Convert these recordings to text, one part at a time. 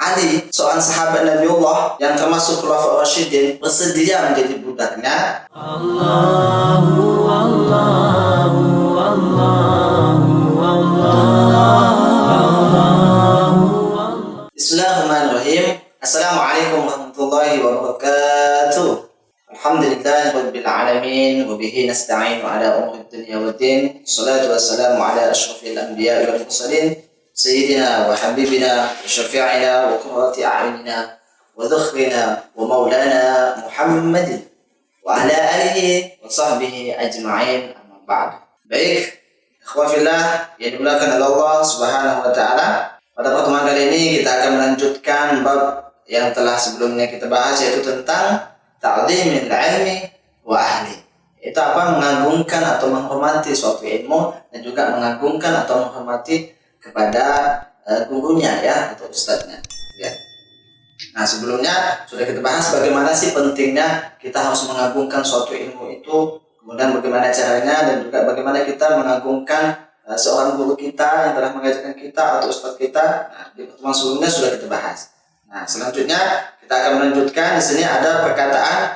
Ali, seorang sahabat Nabiullah yang termasuk Khulafaur Rasyidin, bersedia menjadi budaknya. Allahu Allahu Allahu Allahu. Bismillahirrahmanirrahim. Assalamualaikum warahmatullahi wabarakatuh. Alhamdulillahi rabbil alamin wa bihi nasta'inu ala umuri dunya waddin. Wassalatu wassalamu ala asyrafil anbiya'i wal mursalin sayyidina wa habibina wa syafi'ina wa qurrati a'yunina wa dhukhrina wa maulana Muhammadin wa ala alihi wa sahbihi ajma'in, amma ba'd. Baik, ikhwah fillah yang dimuliakan oleh Allah Subhanahu wa taala. Pada pertemuan kali ini kita akan melanjutkan bab yang telah sebelumnya kita bahas, yaitu tentang ta'dhimil ilmi wa ahli. Itu apa? Mengagungkan atau menghormati suatu ilmu dan juga mengagungkan atau menghormati kepada gurunya, ya, atau ustadznya, ya. Nah, sebelumnya sudah kita bahas bagaimana sih pentingnya kita harus mengagungkan suatu ilmu itu, kemudian bagaimana caranya, dan juga bagaimana kita mengagungkan seorang guru kita yang telah mengajarkan kita atau ustadz kita. Nah, di pertemuan sebelumnya sudah kita bahas. Nah, selanjutnya kita akan melanjutkan. Di sini ada perkataan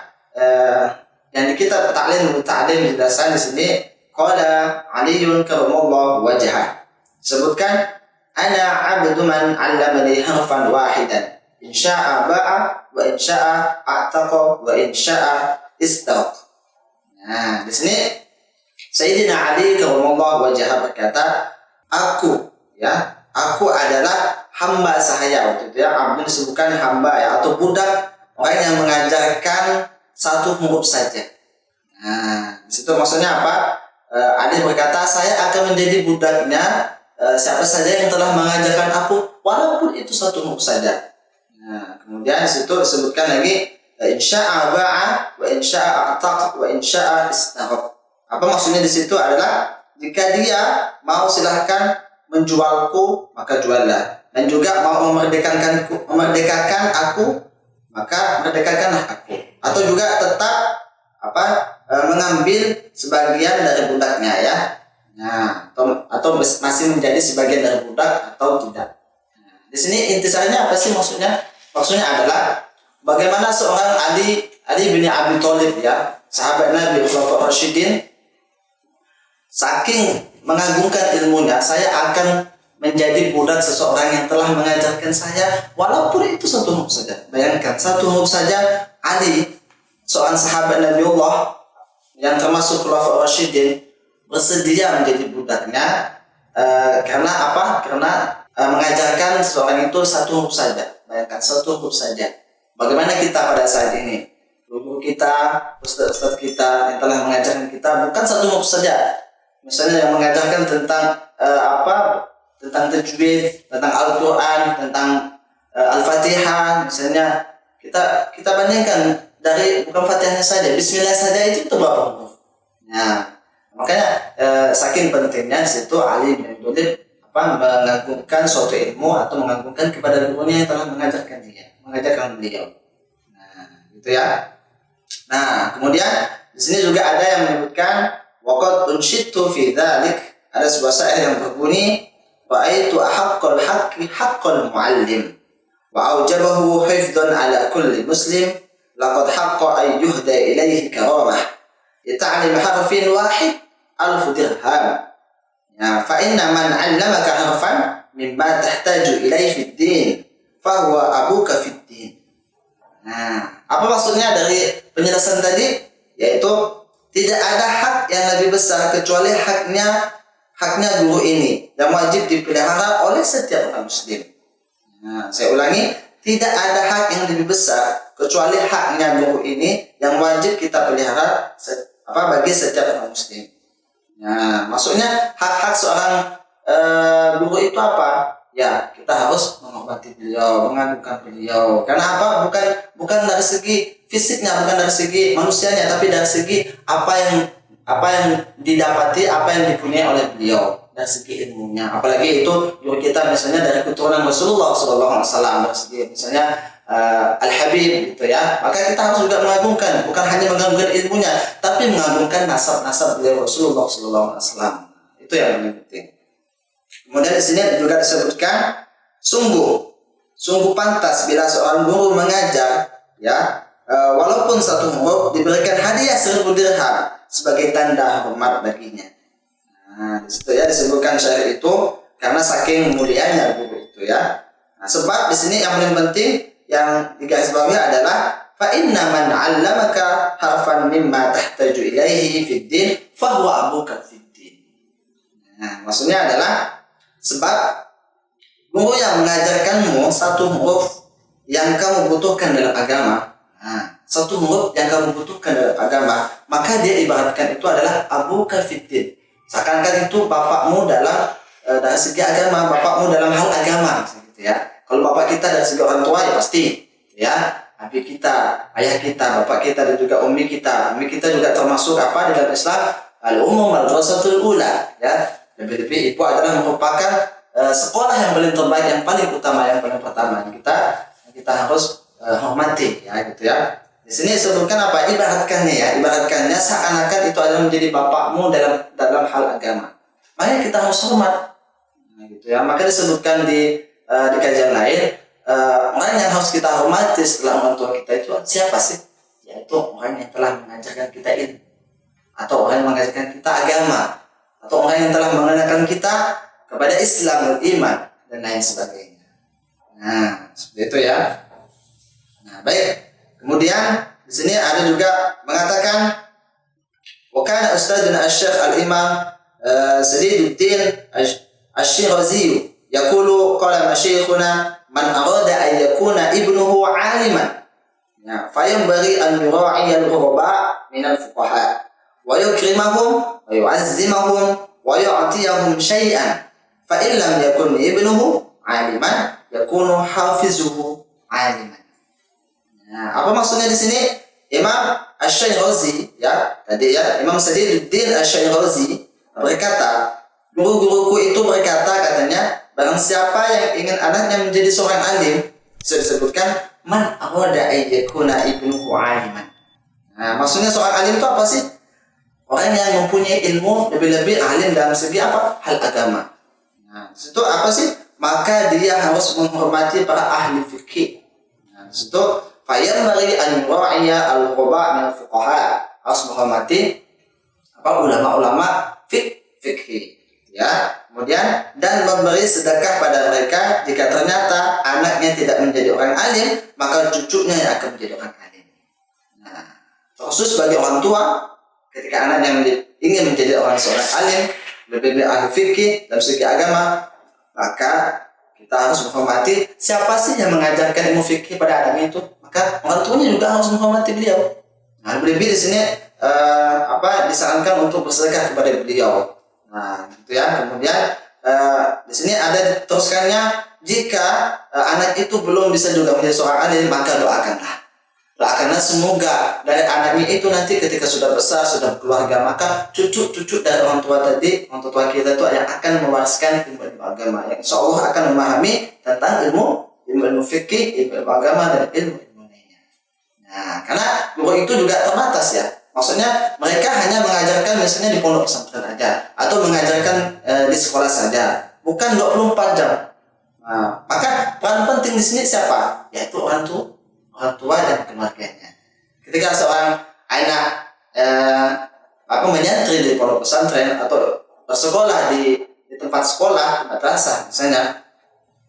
yang di kitab Ta'lim dijelaskan di sini, qala Aliyun karamallahu wajhah. Sebutkan, ana abdu man 'allamani harfan wahidan, in syaa ba'a wa in syaa a'taqa wa in syaa istaq. Nah, di sini Sayyidina Ali karamallahu wajhah berkata, aku adalah hamba sahaya. Waktu itu, ya, abdu disebutkan hamba, ya, atau budak, orang yang mengajarkan satu huruf saja. Nah, di situ maksudnya apa? Ali berkata, saya akan menjadi budaknya siapa saja yang telah mengajarkan aku, walaupun itu satu huruf saja. Nah, kemudian di situ disebutkan lagi, insya'a ba'a wa insya'a a'taq wa insya'a istaqaq. Apa maksudnya di situ adalah, jika dia mau silahkan menjualku maka juallah, dan juga mau memerdekakan aku maka merdekakanlah aku, atau juga tetap mengambil sebagian dari budaknya, ya. Nah, atau masih menjadi sebagian dari budak atau tidak. Nah, di sini intisarinya apa sih maksudnya? Maksudnya adalah bagaimana seorang Ali bin Abi Thalib, ya, sahabat Nabi Khulafaur Rasyidin, saking mengagungkan ilmunya, saya akan menjadi budak seseorang yang telah mengajarkan saya, walaupun itu satu huruf saja. Bayangkan, satu huruf saja. Ali, seorang sahabat Nabiullah yang termasuk Khulafaur Rasyidin, bersedia menjadi budaknya karena apa? Karena mengajarkan seseorang itu satu huruf saja. Bayangkan, satu huruf saja. Bagaimana kita pada saat ini? Guru kita, ustaz kita yang telah mengajarkan kita bukan satu huruf saja. Misalnya yang mengajarkan tentang tentang tajwid, tentang Al-Quran, tentang Al-Fatihah. Misalnya kita bandingkan dari bukan Fatihahnya saja, Bismillah saja itu berapa huruf? Nah, makanya saking pentingnya di situ Ali bin Abi Thalib mengagungkan suatu ilmu atau mengagungkan kepada gurunya yang telah mengajarkan beliau. Nah, gitu, ya. Nah, kemudian di sini juga ada yang menyebutkan, waqad unshidtu fi dzalik. Ada sebuah syair yang berbunyi, ra'aitu ahaqqal haqqi haqqal muallim wa aujabahu hifdhan ala kulli muslim, laqad haqqa ay yuhda ilayhi karamah lita'lim harfin wahid alf dirham. Ya, fa inna man 'allamaka harfan mimma tahtaju ilayhi fid din fa huwa abuka fid din. Nah, apa maksudnya dari penjelasan tadi? Yaitu tidak ada hak yang lebih besar kecuali haknya guru ini, yang wajib dipelihara oleh setiap orang muslim. Nah, saya ulangi, tidak ada hak yang lebih besar kecuali haknya guru ini yang wajib kita pelihara bagi setiap orang muslim. Nah, maksudnya hak-hak seorang guru itu apa? Ya, kita harus menghormati beliau, mengagungkan beliau. Karena apa? Bukan dari segi fisiknya, bukan dari segi manusianya, tapi dari segi apa yang didapati, apa yang dipunyai oleh beliau, dari segi ilmunya. Apalagi itu guru kita misalnya dari keturunan Rasulullah SAW, dari segi misalnya Al-Habib, gitu, ya. Maka kita harus juga mengagungkan, bukan hanya mengagungkan ilmunya, tapi mengagungkan nasab beliau Rasulullah SAW. Itu yang paling penting. Kemudian di sini juga disebutkan, sungguh Sungguh pantas bila seorang guru mengajar, ya, walaupun satu huruf diberikan hadiah 1000 dirham sebagai tanda hormat baginya. Nah, di situ ya disebutkan syair itu karena saking mulianya guru itu ya. Nah, sebab di sini yang paling penting yang digarisbawahi adalah fa inna man 'allamaka harfan mimma tahtaju ilaihi fid din fa huwa abuka fid din. Nah, maksudnya adalah sebab guru yang mengajarkanmu satu huruf yang kamu butuhkan dalam agama, satu huruf yang kamu butuhkan dalam agama, maka dia ibaratkan itu adalah abuka fiddin. Seakan-akan itu bapakmu dalam dari segi agama, bapakmu dalam hal agama, gitu ya. Kalau bapak kita dari segi orang tua ya pasti, ya. Abi kita, ayah kita, bapak kita dan juga umi kita juga termasuk apa di dalam Islam al-ummum al-rasatul ula, ya. Lebih-lebih ibu adalah merupakan sekolah yang paling terbaik, yang paling utama, yang paling pertama yang kita harus hormati, ya, gitu ya. Di sini disebutkan apa? Ibaratkannya seakan-akan itu adalah menjadi bapakmu dalam hal agama. Makanya kita harus hormat, nah, gitu ya. Maka disebutkan di kajian lain, orang yang harus kita hormati setelah orang tua kita itu siapa sih? Yaitu orang yang telah mengajarkan kita ilmu, atau orang yang mengajarkan kita agama, atau orang yang telah mengenalkan kita kepada Islam dan iman dan lain sebagainya. Nah, seperti itu ya. Nah, baik. Kemudian di sini ada juga mengatakan wa kana ustadzuna asy-syekh al-imam Sadiduddin Asy-Syirazi yaqulu qala masyayikhuna man arada an yakuna ibnuhu 'aliman, ya, fayanbaghi an yura'iya al-ghuraba min al-fuqaha wa yukrimahum wa yu'azzimahum wa yu'tiyahum syai'an. Fa in lam yakun ibnuhu 'aliman yakunu hafizuhu 'aliman. Nah, apa maksudnya di sini? Imam Asy-Syirazi, ya, tadi ya, Imam Sadiduddin Asy-Syirazi berkata, guru-guruku itu berkata katanya, barang siapa yang ingin anaknya menjadi seorang alim, sudah disebutkan man arada ayyakuna ibnuhu 'aliman. Nah, maksudnya seorang alim itu apa sih? Orang yang mempunyai ilmu, lebih-lebih alim dalam segi apa? Hal agama. Nah, situ apa sih? Maka dia harus menghormati para ahli fikih. Nah, situ fayanbaghi an yura'iya al-ghuraba min al-fuqaha, harus menghormati apa ulama-ulama fikih, ya. Kemudian dan memberi sedekah pada mereka jika ternyata anaknya tidak menjadi orang alim, maka cucunya yang akan menjadi orang alim. Nah, khusus bagi orang tua ketika anaknya ingin menjadi seorang alim, lebih ahli fikih dalam segi agama, maka kita harus menghormati siapa sih yang mengajarkan ilmu fikih pada anaknya itu, maka orang tuanya juga harus menghormati beliau. Nah, lebih di sini disarankan untuk bersedekah kepada beliau. Nah, gitu ya. Kemudian di sini ada diteruskannya, jika anak itu belum bisa juga menjadi seorang alim, maka doakanlah semoga dari anaknya itu nanti ketika sudah besar, sudah berkeluarga, maka cucu-cucu dari orang tua tua kita itu yang akan mewariskan ilmu agama, yang insya Allah akan memahami tentang ilmu fikih, ilmu agama dan ilmu lainnya. Nah, karena guru itu juga terbatas ya. Maksudnya mereka hanya mengajarkan misalnya di pondok pesantren aja, atau mengajarkan di sekolah saja, bukan 24 jam. Nah, maka peran penting di sini siapa? Yaitu orang tua dan keluarganya. Ketika seorang anak menyantri di pondok pesantren atau bersekolah di tempat sekolah, madrasah misalnya,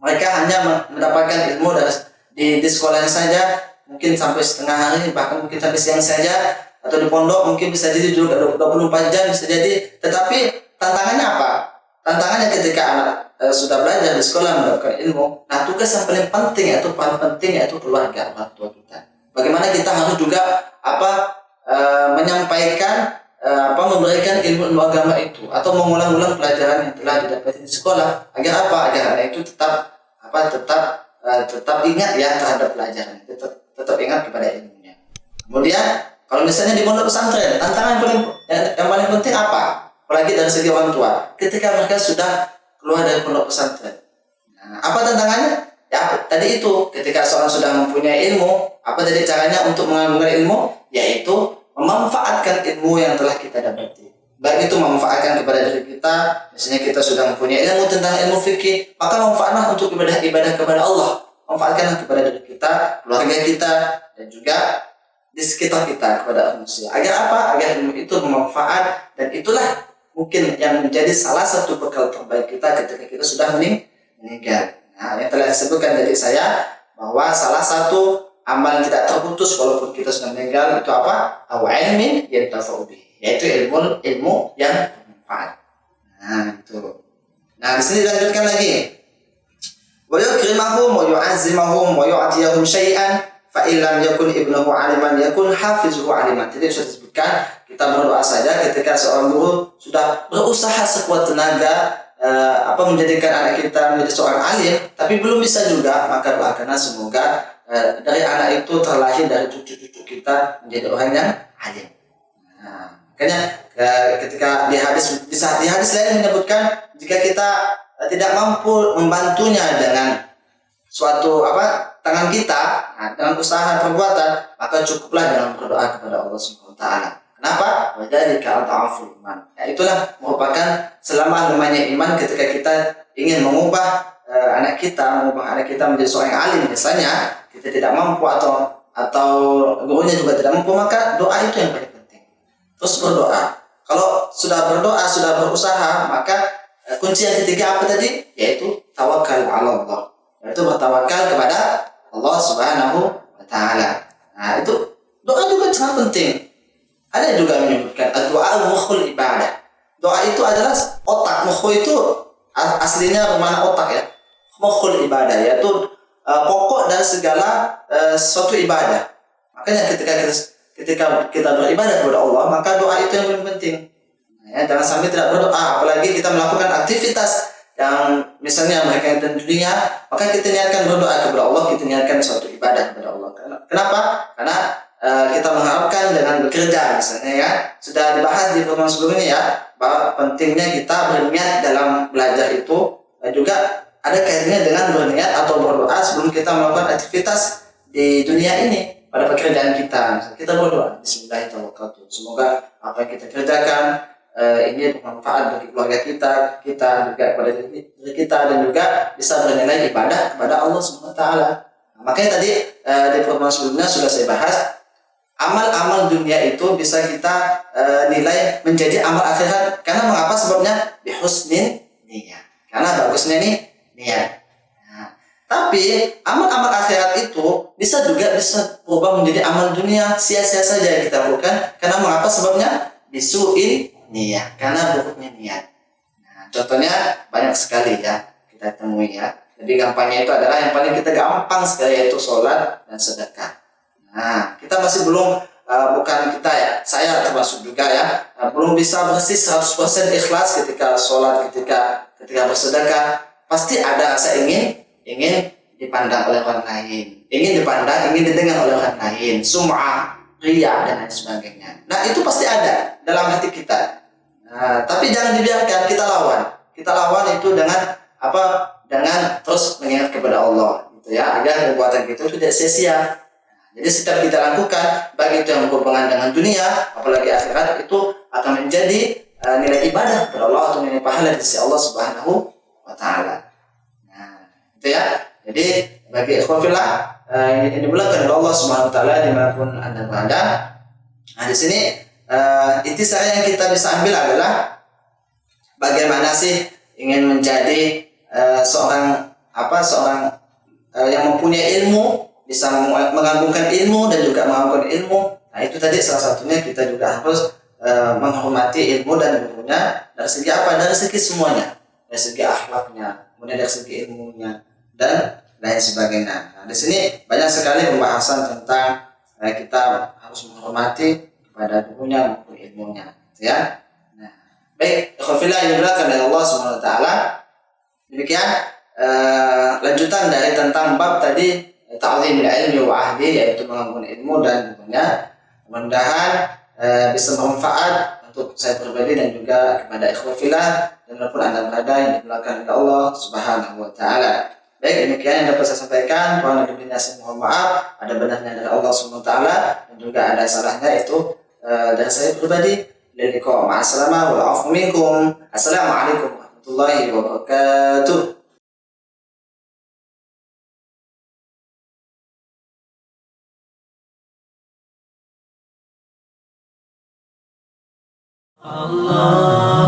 mereka hanya mendapatkan ilmu di sekolahnya saja, mungkin sampai setengah hari, bahkan mungkin sampai siang saja, atau di pondok mungkin bisa jadi juga 24 jam bisa jadi. Tetapi tantangannya apa? Tantangannya ketika anak sudah belajar di sekolah mendapatkan ilmu, nah tugas yang paling penting yaitu paling penting yaitu keluarga, orang tua kita. Bagaimana kita harus juga menyampaikan memberikan ilmu agama itu, atau mengulang-ulang pelajaran yang telah didapat di sekolah, agar apa? Agar anak itu tetap ingat ya terhadap pelajaran, tetap ingat kepada ilmunya. Kemudian kalau misalnya di pondok pesantren, tantangan yang paling penting apa? Apalagi dari segi orang tua, ketika mereka sudah keluar dari pondok pesantren. Nah, apa tantangannya? Ya tadi itu, ketika seorang sudah mempunyai ilmu, apa tadi caranya untuk mengambil ilmu? Yaitu memanfaatkan ilmu yang telah kita dapati. Baik itu memanfaatkan kepada diri kita, misalnya kita sudah mempunyai ilmu tentang ilmu fikih, maka manfaatlah untuk ibadah kepada Allah. manfaatkanlah kepada diri kita, keluarga kita, dan juga di sekitar kita kepada manusia. Agar apa? Agar ilmu itu bermanfaat, dan itulah mungkin yang menjadi salah satu bekal terbaik kita ketika kita sudah meninggal. Nah, yang telah disebutkan dari saya bahwa salah satu amal yang tidak terputus walaupun kita sudah meninggal itu apa? Ilmin yantafa'u bihi, yaitu ilmu yang bermanfaat. Nah, itu. Nah, di sini dilanjutkan lagi. Wa yukrimahum wa yu'azzimahum wa yu'tiyahum syai'an fa illam yakun ibnuhu aliman yakun hafizuhu aliman. Jadi sudah disebutkan, kita berdoa saja ketika seorang guru sudah berusaha sekuat tenaga menjadikan anak kita menjadi seorang alim, tapi belum bisa juga, maka doakanlah semoga dari anak itu terlahir dari cucu-cucu kita menjadi orang yang alim. Nah, makanya ketika di hadis lain menyebutkan, jika kita tidak mampu membantunya dengan suatu tangan kita, dengan usaha perbuatan, maka cukuplah dengan berdoa kepada Allah Subhanahu wa taala. Kenapa? Wadzalika adhaful iman. Ya, itulah merupakan selamanya iman ketika kita ingin mengubah anak kita menjadi seorang yang alim, misalnya kita tidak mampu atau gurunya juga tidak mampu, maka doa itu yang paling penting. Terus berdoa. Kalau sudah berdoa, sudah berusaha, maka kunci yang ketiga apa tadi? Yaitu tawakal ala Allah. Yaitu bertawakal kepada Allah Subhanahu wa taala. Nah, itu doa juga sangat penting. Ada juga menyebutkan doa mukhul ibadah. Doa itu adalah otak. Mukhu itu aslinya bermakna otak ya. Mukhul ibadah yaitu pokok dari segala suatu ibadah. Makanya ketika kita beribadah kepada Allah, maka doa itu yang paling penting. Ya, jangan sampai tidak berdoa, apalagi kita melakukan aktivitas yang misalnya mereka yang dunia, maka kita niatkan berdoa kepada Allah, kita niatkan suatu ibadah kepada Allah. Kenapa? Karena kita mengharapkan dengan bekerja misalnya ya, sudah dibahas di pertemuan sebelumnya ya, bahwa pentingnya kita berniat dalam belajar itu juga ada kaitannya dengan berniat atau berdoa sebelum kita melakukan aktivitas di dunia ini. Pada pekerjaan kita berdoa, Bismillahirrahmanirrahim, semoga apa yang kita kerjakan ini bermanfaat bagi keluarga kita juga kepada diri kita, dan juga bisa bernilai ibadah kepada Allah Subhanahu wa taala. Makanya tadi di pertemuan sebelumnya sudah saya bahas, amal-amal dunia itu bisa kita nilai menjadi amal akhirat. Karena mengapa? Sebabnya bihusnin niyah. Karena bagusnya niat. Nah, tapi amal-amal akhirat itu bisa berubah menjadi amal dunia, sia-sia saja yang kita lakukan. Karena mengapa? Sebabnya bisu'in niyah, karena buruknya niat. Nah, contohnya banyak sekali ya kita temui ya. Lebih gampangnya itu adalah yang paling kita gampang sekali, yaitu sholat dan sedekah. Nah, kita masih belum bukan kita ya, saya termasuk juga ya, belum bisa bersih 100% ikhlas ketika sholat, ketika bersedekah. Pasti ada rasa ingin dipandang oleh orang lain, ingin didengar oleh orang lain, sum'ah, riya dan lain sebagainya. Nah, itu pasti ada dalam hati kita. Nah, tapi jangan dibiarkan, kita lawan itu dengan dengan terus mengingat kepada Allah gitu ya, agar perbuatan kita itu tidak sia-sia. Jadi setiap kita lakukan, baik itu yang berhubungan dengan dunia, apalagi akhirat, itu akan menjadi nilai ibadah kepada Allah atau nilai pahala di sisi Allah Subhanahu wa taala. Nah, itu ya. Jadi bagi ikhwan fillah yang dimuliakan oleh Allah Subhanahu wa taala dimanapun Anda berada. Nah, di sini intisari yang kita bisa ambil adalah bagaimana sih ingin menjadi seorang yang mempunyai ilmu, bisa mengagungkan ilmu dan juga mengagungkan ilmu. Nah, itu tadi salah satunya kita juga harus menghormati ilmu dan gurunya dari segi apa? Dari segi semuanya, dari segi akhlaknya, kemudian dari segi ilmunya dan lain sebagainya. Nah, di sini banyak sekali pembahasan tentang kita harus menghormati kepada gurunya maupun ilmunya, ya. Nah, baik, ikhwafillah yang dimuliakan oleh Allah Subhanahu wa taala. Demikian lanjutan dari tentang bab tadi, ta'zimul ilmi wa ahli, yaitu mengagungkan ilmu dan gurunya. Mudah-mudahan bisa bermanfaat untuk saya pribadi dan juga kepada ikhwafillah dan walaupun Anda berada yang dimuliakan oleh Allah Subhanahu wa taala. Baik, demikian yang dapat saya sampaikan. Kurang lebihnya saya mohon maaf. Ada benarnya dari Allah Subhanahu wa taala dan juga ada salahnya itu dari saya pribadi. Assalamualaikum warahmatullahi wabarakatuh. Allah